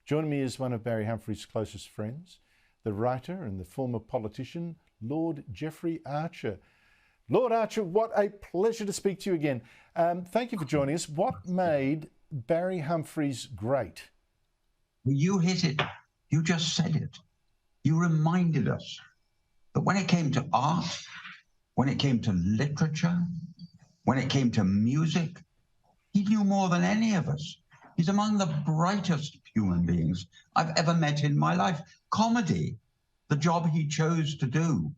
Joining me is one of Barry Humphries' closest friends, the writer and the former politician, Lord Jeffrey Archer. Lord Archer, what a pleasure to speak to you again. Thank you for joining us. What made Barry Humphries great? You hit it. You just said it. You reminded us that when it came to art, when it came to literature, when it came to music, he knew more than any of us. He's among the brightest human beings I've ever met in my life. Comedy, the job he chose to do,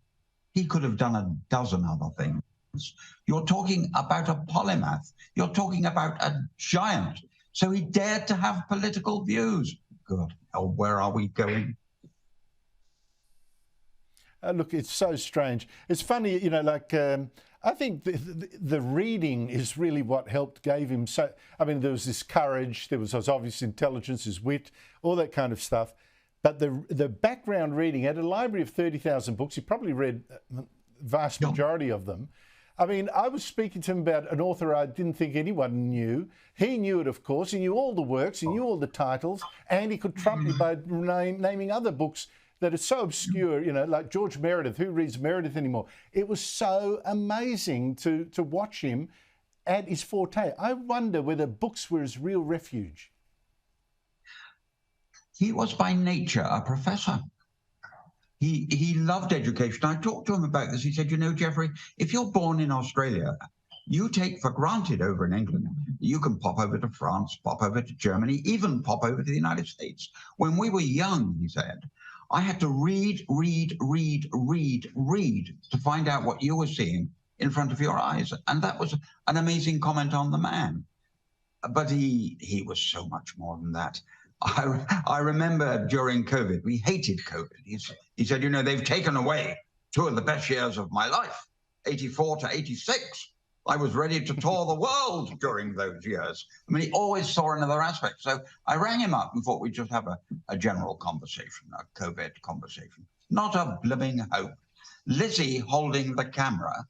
he could have done a dozen other things. You're talking about a polymath. You're talking about a giant. So he dared to have political views. Good hell, where are we going? Look, it's so strange. It's funny, you know, like, I think the reading is really what gave him so, I mean, there was this courage, there was his obvious intelligence, his wit, all that kind of stuff. But the background reading, at a library of 30,000 books, he probably read the vast majority of them. I mean, I was speaking to him about an author I didn't think anyone knew. He knew it, of course. He knew all the works, he knew all the titles, and he could trump me by naming other books that are so obscure, you know, like George Meredith. Who reads Meredith anymore? It was so amazing to watch him at his forte. I wonder whether books were his real refuge. He was by nature a professor. He loved education. I talked to him about this. He said, you know, Jeffrey, if you're born in Australia, you take for granted over in England, you can pop over to France, pop over to Germany, even pop over to the United States. When we were young, he said, I had to read to find out what you were seeing in front of your eyes. And that was an amazing comment on the man. But he was so much more than that. I remember during COVID, we hated COVID. He said, you know, they've taken away two of the best years of my life, 84 to 86. I was ready to tour the world during those years. I mean, he always saw another aspect. So I rang him up and thought we'd just have a general conversation, a COVID conversation. Not a blooming hope. Lizzie holding the camera,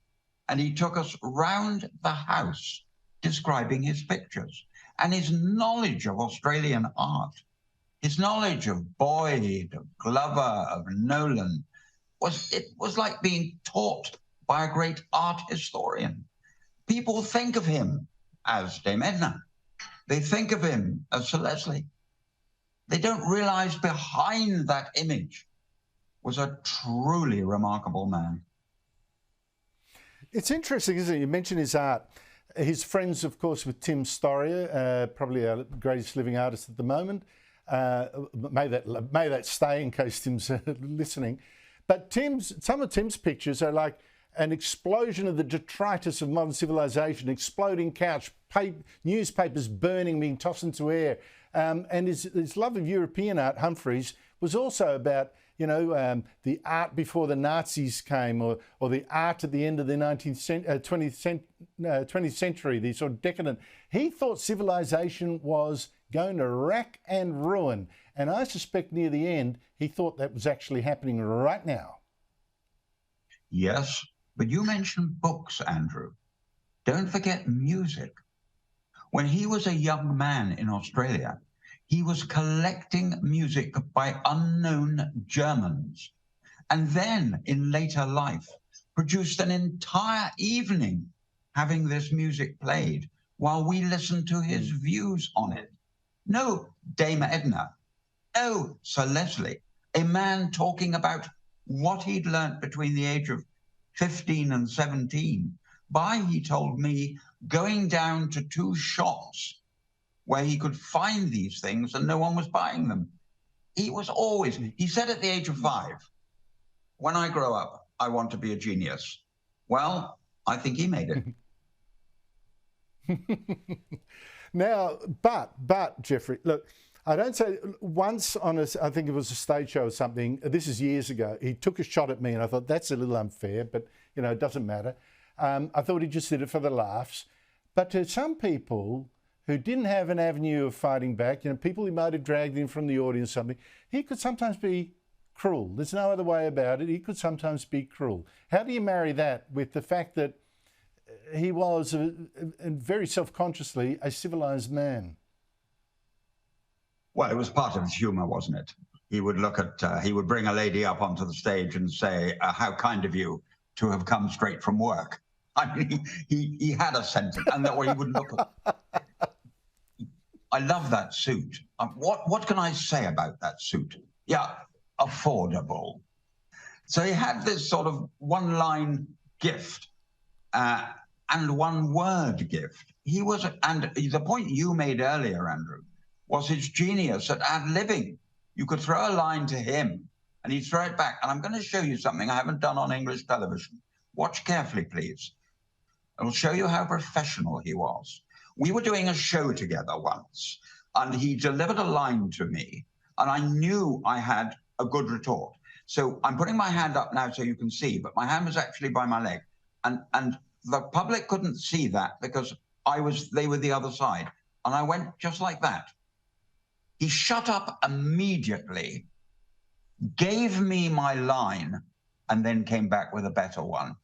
and he took us round the house describing his pictures and his knowledge of Australian art. His knowledge of Boyd, of Glover, of Nolan, was like being taught by a great art historian. People think of him as Dame Edna. They think of him as Sir Leslie. They don't realize behind that image was a truly remarkable man. It's interesting, isn't it? You mentioned his art. His friends, of course, with Tim Storia, probably our greatest living artist at the moment. May that stay in case Tim's listening. But some of Tim's pictures are like an explosion of the detritus of modern civilization, exploding couch, newspapers burning, being tossed into air. And his love of European art, Humphries, was also about, you know, the art before the Nazis came, or the art at the end of the 20th century, the sort of decadent. He thought civilization was going to rack and ruin. And I suspect near the end, he thought that was actually happening right now. Yes, but you mentioned books, Andrew. Don't forget music. When he was a young man in Australia, he was collecting music by unknown Germans, and then in later life produced an entire evening having this music played while we listened to his views on it. No Dame Edna, no Sir Leslie, a man talking about what he'd learnt between the age of 15 and 17 by, he told me, going down to two shops where he could find these things and no one was buying them. He was always, he said at the age of 5, when I grow up, I want to be a genius. Well, I think he made it. Now, but Jeffrey, look, I don't say once on I think it was a stage show or something, this is years ago, he took a shot at me and I thought that's a little unfair, but you know, it doesn't matter. I thought he just did it for the laughs. But to some people who didn't have an avenue of fighting back, you know, people he might have dragged in from the audience or something, he could sometimes be cruel. There's no other way about it. He could sometimes be cruel. How do you marry that with the fact that he was, very self-consciously, a civilized man? Well, it was part of his humour, wasn't it? He would look at, he would bring a lady up onto the stage and say, how kind of you to have come straight from work. I mean, he had a sentence, and or he would look at. I love that suit. What can I say about that suit? Yeah, affordable. So he had this sort of one-line gift and one-word gift. He was, and the point you made earlier, Andrew, was his genius at ad-libbing. You could throw a line to him, and he'd throw it back. And I'm going to show you something I haven't done on English television. Watch carefully, please. It'll show you how professional he was. We were doing a show together once, and he delivered a line to me, and I knew I had a good retort. So I'm putting my hand up now so you can see, but my hand was actually by my leg. And the public couldn't see that because they were the other side. And I went just like that. He shut up immediately, gave me my line, and then came back with a better one.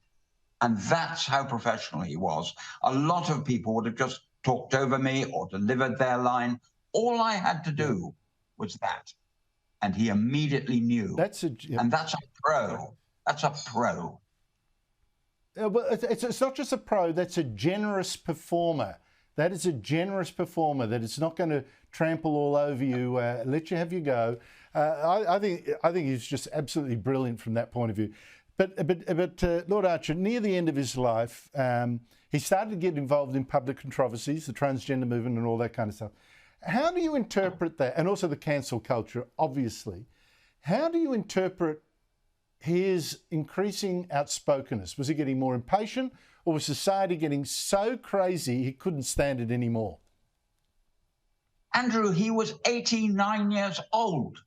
And that's how professional he was. A lot of people would have just talked over me or delivered their line. All I had to do was that. And he immediately knew. And that's a pro. That's a pro. Well, it's not just a pro, that's a generous performer. That is a generous performer, that it's not going to trample all over you, let you have your go. I think he's just absolutely brilliant from that point of view. But Lord Archer, near the end of his life, he started to get involved in public controversies, the transgender movement and all that kind of stuff. How do you interpret that? And also the cancel culture, obviously. How do you interpret his increasing outspokenness? Was he getting more impatient, or was society getting so crazy he couldn't stand it anymore? Andrew, he was 89 years old.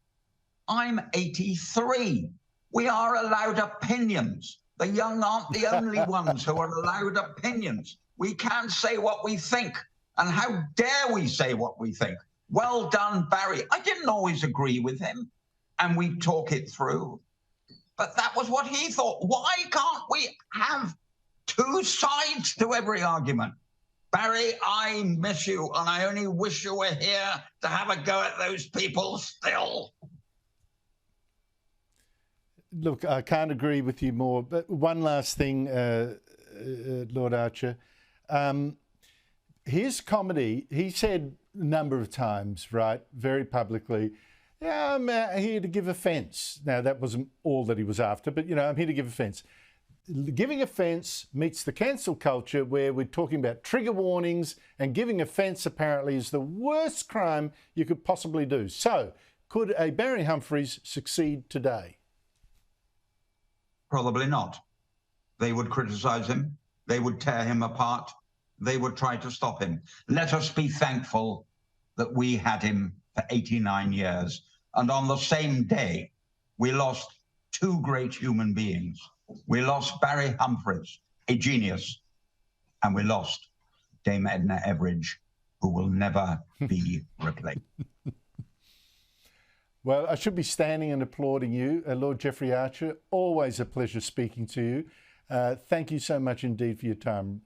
I'm 83. We are allowed opinions. The young aren't the only ones who are allowed opinions. We can't say what we think. And how dare we say what we think? Well done, Barry. I didn't always agree with him, and we talk it through. But that was what he thought. Why can't we have two sides to every argument? Barry, I miss you, and I only wish you were here to have a go at those people still. Look, I can't agree with you more. But one last thing, Lord Archer. His comedy, he said a number of times, right, very publicly, yeah, I'm here to give offence. Now, that wasn't all that he was after, but, I'm here to give offence. Giving offence meets the cancel culture, where we're talking about trigger warnings, and giving offence apparently is the worst crime you could possibly do. So, could a Barry Humphries succeed today? Probably not. They would criticise him. They would tear him apart. They would try to stop him. Let us be thankful that we had him for 89 years. And on the same day, we lost two great human beings. We lost Barry Humphries, a genius, and we lost Dame Edna Everage, who will never be replaced. Well, I should be standing and applauding you, Lord Jeffrey Archer. Always a pleasure speaking to you. Thank you so much indeed for your time.